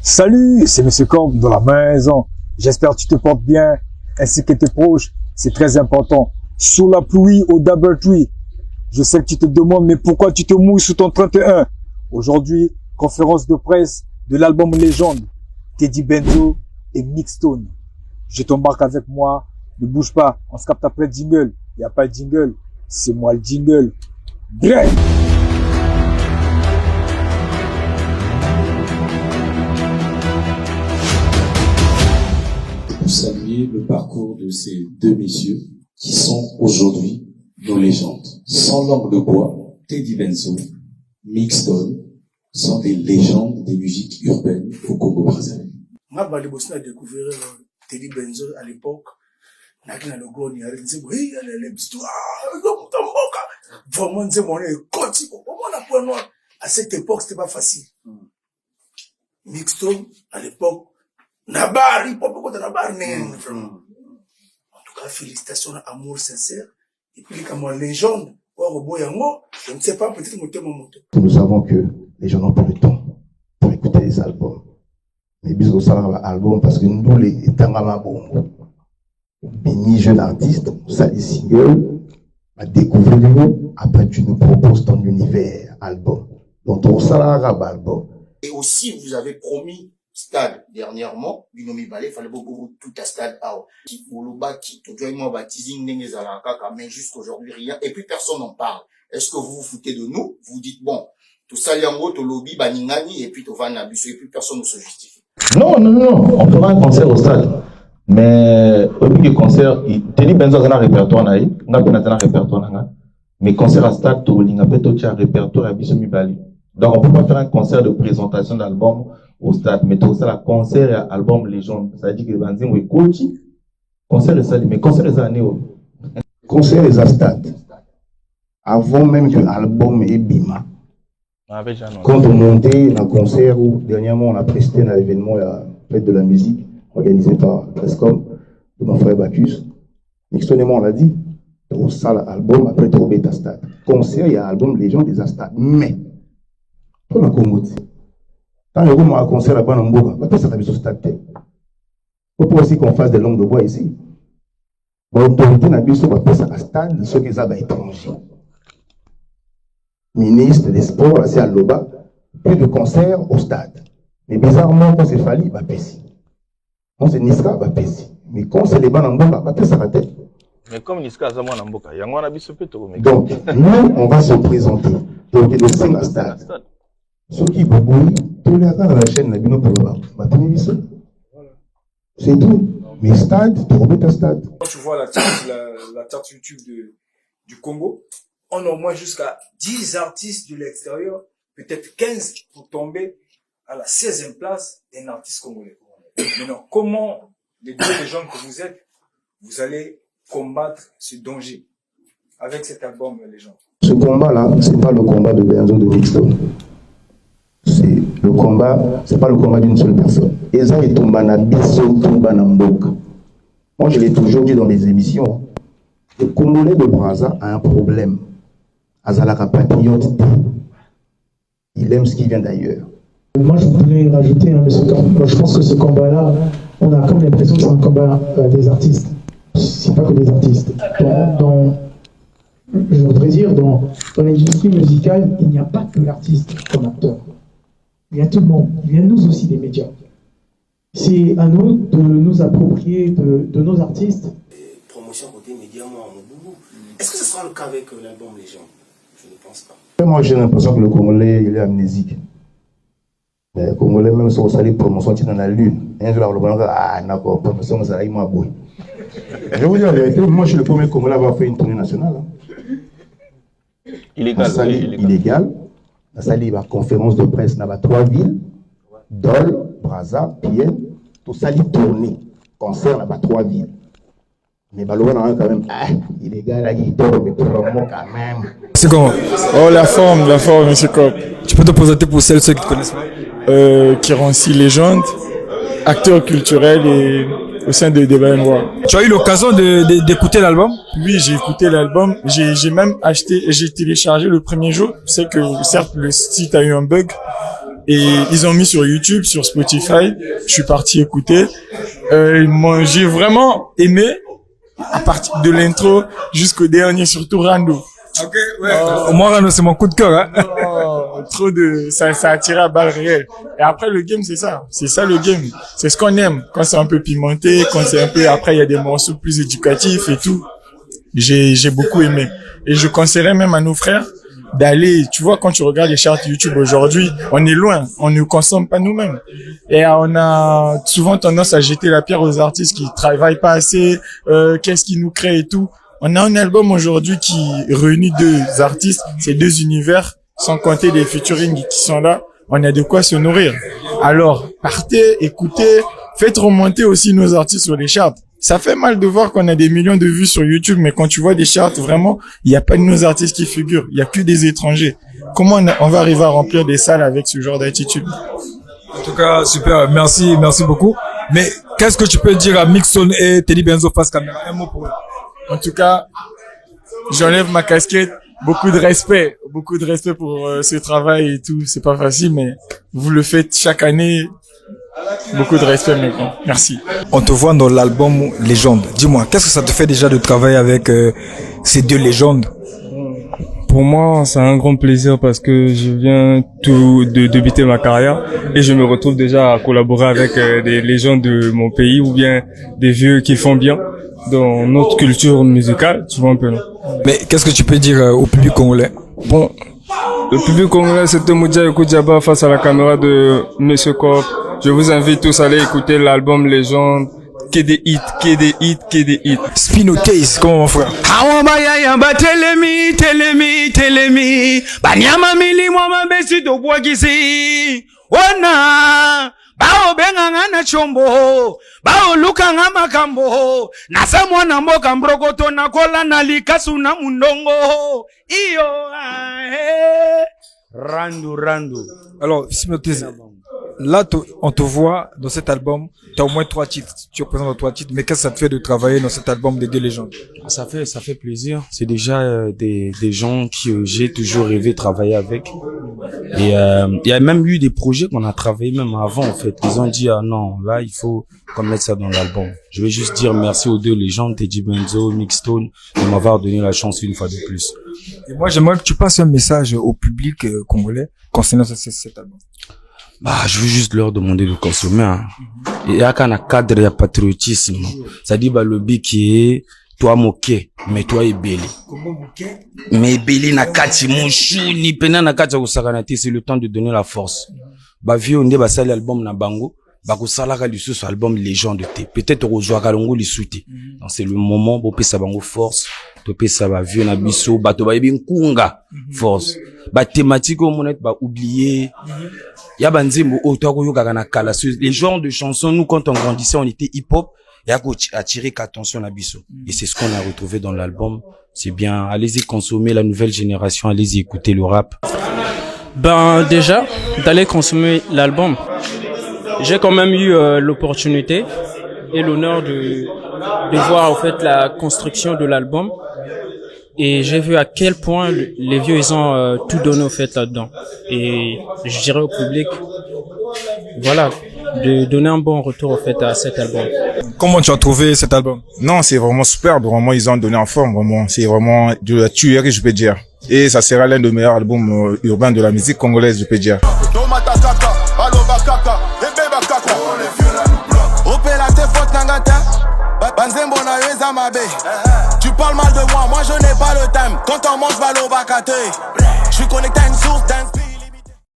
Salut, c'est Monsieur Combe dans la maison. J'espère que tu te portes bien, ainsi que tes proches. C'est très important. Sous la pluie au Double Tree. Je sais que tu te demandes, mais pourquoi tu te mouilles sous ton 31? Aujourd'hui, conférence de presse de l'album Légende, Teddy Benzo et Mixstone. Je t'embarque avec moi. Ne bouge pas, on se capte après le jingle. Il n'y a pas de jingle, c'est moi le jingle. Bref. Pour saluer le parcours de ces deux messieurs qui sont aujourd'hui nos légendes. Sans langue de bois, Teddy Benzo, Mixstone sont des légendes des musiques urbaines au Congo-Brazzaville. Moi, je suis découvert Teddy Benzo à l'époque. Nakina logo ni ari nzebo hey les histoires yo mutamboka vraiment nzebo on est koti on a point noir à cette époque c'était pas facile. Mixstone à l'époque nabari pop ko nabari en tout cas félicitations à Amour Sincère et puis comme légende Orobo yango je ne sais pas peut-être moto. Nous savons que les gens n'ont pas le temps pour écouter les albums, mais bisous ça album parce que nous les tangama bongo béni jeune artiste, ça des singles, à découvrir, après tu nous proposes ton univers, album. Donc on s'arrête album. Et aussi, vous avez promis stade dernièrement, Binomi Balé, il fallait beaucoup tout à stade out. Qui pour le bâti, tout le monde baptisé, mais jusqu'aujourd'hui rien. Et puis personne n'en parle. Est-ce que vous vous foutez de nous? Vous dites bon, tout ça, liango, tout lobby, baningani, et puis tout va n'abus, et puis personne ne se justifie. Non, on fera un concert au stade. Mais au bout du concert, Teddy Benzo a un répertoire, on a un répertoire, mais concert à stade, on a un répertoire à Bissomi Bali. Donc on ne peut pas faire un concert de présentation d'album au stade, mais tout ça, un concert et album légende. Ça veut dire que Banzim est coach, concert de stade, mais concert des années. Concert des stade. Avant même que l'album est Bima. Quand on montait un concert où dernièrement on a presté un événement à la fête de la musique, organisé par Prescom, de mon frère Bacchus. Mixstone et moi, on l'a dit, au salle album, après trouver ta stade. Concert, il y a album, les gens des stades. Mais, pour la Congo, quand il y a un concert là-bas, on va pas s'attraper sur stade. Il faut aussi qu'on fasse des langues de bois ici. L'autorité n'a pas de passer à stade, ceux qui sont étrangers. Ministre des Sports, c'est à Loba, plus de concerts au stade. Mais bizarrement, quand c'est fallu, il va passer. Quand c'est Niska, va passer. Mais quand c'est les Banamboka, va passer sa tête. Mais comme Niska, ça va Namboka. Il y a un abisopéto. Donc, nous, on va se présenter. Donc, il y a des signes à stade. Ceux qui vont bouillir, tous les temps dans la chaîne, on va tenir ça. C'est tout. Mais stade, tu remets ta stade. Quand tu vois la charte YouTube du Congo, on a au moins jusqu'à 10 artistes de l'extérieur, peut-être 15 pour tomber à la 16e place d'un artiste congolais. Maintenant, comment, les deux légendes que vous êtes, vous allez combattre ce danger avec cet album Légende? Ce combat-là, c'est pas le combat de Benzo de Mixstone. C'est le combat, c'est pas le combat d'une seule personne. Eza et Tombana, Bisso, Tombana Mboka. Moi, je l'ai toujours dit dans mes émissions, le Congolais de Brazza a un problème. Azalaka patriote, il aime ce qui vient d'ailleurs. Moi, je voudrais rajouter, monsieur Combe, je pense que ce combat-là, on a comme l'impression que c'est un combat des artistes. C'est pas que des artistes. Je voudrais dire, dans l'industrie musicale, il n'y a pas que l'artiste comme acteur. Il y a tout le monde. Il y a nous aussi des médias. C'est à nous de nous approprier de nos artistes. Promotion côté médias, moi, en boubou. Est-ce que ce sera le cas avec l'album Légende? Je ne pense pas. Moi, j'ai l'impression que le Congolais, il est amnésique. Les Congolais, même si on salue promotion, ils sont dans la lune. Un jour, on va dire, ah, d'accord, promotion, ça va être beau. Je vais vous dire la vérité, moi, je suis le premier Congolais à avoir fait une tournée nationale. Illégal. La salle, il y a conférence de presse dans 3 villes, Dole, Brazza, Pienne, tout ça, il tourné. Concert dans 3 villes. Mais Balogan a quand même, illégal, il dort, mais promo quand même. C'est comment? Oh, la forme, monsieur Cop. Tu peux te présenter pour ceux qui te connaissent pas? Qui rend si légende, acteur culturel et au sein de BMWA. Tu as eu l'occasion d'écouter l'album? Oui, j'ai écouté l'album. J'ai même acheté et j'ai téléchargé le premier jour. C'est que certes le site a eu un bug, Et ils ont mis sur YouTube, sur Spotify. Je suis parti écouter. J'ai vraiment aimé à partir de l'intro jusqu'au dernier, surtout Rando. Ok, ouais. Moi, Rando, c'est mon coup de cœur, hein. Trop de, ça a tiré à balles réelles. Et après, le game, c'est ça. C'est ça, le game. C'est ce qu'on aime. Quand c'est un peu pimenté, quand c'est un peu, après, il y a des morceaux plus éducatifs et tout. J'ai beaucoup aimé. Et je conseillerais même à nos frères d'aller, tu vois, quand tu regardes les charts YouTube aujourd'hui, on est loin. On ne consomme pas nous-mêmes. Et on a souvent tendance à jeter la pierre aux artistes qui travaillent pas assez, qu'est-ce qui nous crée et tout. On a un album aujourd'hui qui réunit deux artistes, ces deux univers, sans compter les featuring qui sont là. On a de quoi se nourrir. Alors, partez, écoutez, faites remonter aussi nos artistes sur les charts. Ça fait mal de voir qu'on a des millions de vues sur YouTube, mais quand tu vois des charts, vraiment, il n'y a pas de nos artistes qui figurent. Il n'y a que des étrangers. Comment on va arriver à remplir des salles avec ce genre d'attitude? En tout cas, super. Merci beaucoup. Mais qu'est-ce que tu peux dire à Mixstone et Teddy Benzo face caméra? Un mot pour eux. En tout cas, j'enlève ma casquette. Beaucoup de respect pour ce travail et tout. C'est pas facile, mais vous le faites chaque année. Beaucoup de respect, mec. Merci. On te voit dans l'album Légende. Dis-moi, qu'est-ce que ça te fait déjà de travailler avec ces deux légendes? Pour moi, c'est un grand plaisir parce que je viens tout de débuter ma carrière et je me retrouve déjà à collaborer avec des légendes de mon pays ou bien des vieux qui font bien dans notre culture musicale, tu vois un peu, non? Mais qu'est-ce que tu peux dire au public congolais? Bon, le public congolais, c'était Moudia Ekoudjaba face à la caméra de Monsieur Corp. Je vous invite tous à aller écouter l'album Légende. Que des hits. Spino Case, comment mon frère? Awambayayamba telemi. Banyama mili mwama besi to bwagisi. Wana. Bao benga ngana chombo. Bao luka ngama kambo. Nasa mwana mboka mbrokoto na kola na likasu na mundongo. Iyo. Randu. Alors, Spino Case. Là, on te voit dans cet album, tu as au moins 3 titres. Tu représentes dans 3 titres, mais qu'est-ce que ça te fait de travailler dans cet album des deux légendes? Ça fait plaisir. C'est déjà des gens qui j'ai toujours rêvé de travailler avec. Et il y a même eu des projets qu'on a travaillé même avant, en fait. Ils ont dit, ah non, là, il faut qu'on mette ça dans l'album. Je vais juste dire merci aux deux légendes, Teddy Benzo, Mixstone, de m'avoir donné la chance une fois de plus. Et moi, j'aimerais que tu passes un message au public congolais concernant cet album. Je veux juste leur demander de consommer, hein. Et il y a un cadre de patriotisme. Ça dit, le but qui est, toi moqué, mais toi ebeli. Comment moqué? Mais ebeli na kati mouchou, ni pena na kati usaganati, c'est le temps de donner la force. Vieux, on dit, ça l'album na bango, kusala lisusu sur album Légende te. Peut-être rejoindre kalongo lisuti. Donc c'est le moment, pour ça bango force. Topé ça va vieux na biso, bato ba yebi nkunga force. Thématique au monet oublier. Ya banzembo otako yoka na kala. Les genres de chansons, nous quand on grandissait, on était hip-hop. Et à attirer qu'attention na biso. Et c'est ce qu'on a retrouvé dans l'album. C'est bien. Allez-y consommer la nouvelle génération. Allez-y écouter le rap. Déjà, d'aller consommer l'album. J'ai quand même eu l'opportunité et l'honneur de voir en fait la construction de l'album. Et j'ai vu à quel point les vieux, ils ont tout donné au fait là-dedans. Et je dirais au public, voilà, de donner un bon retour au fait à cet album. Comment tu as trouvé cet album? Non, c'est vraiment superbe. Vraiment, ils ont donné en forme. Vraiment, c'est vraiment de la tuerie, je peux dire. Et ça sera l'un des meilleurs albums urbains de la musique congolaise, je peux dire. Tu parles mal de moi je n'ai pas le thème. Quand on mange, va l'eau va cater. Je suis connecté à une source d'inspiration.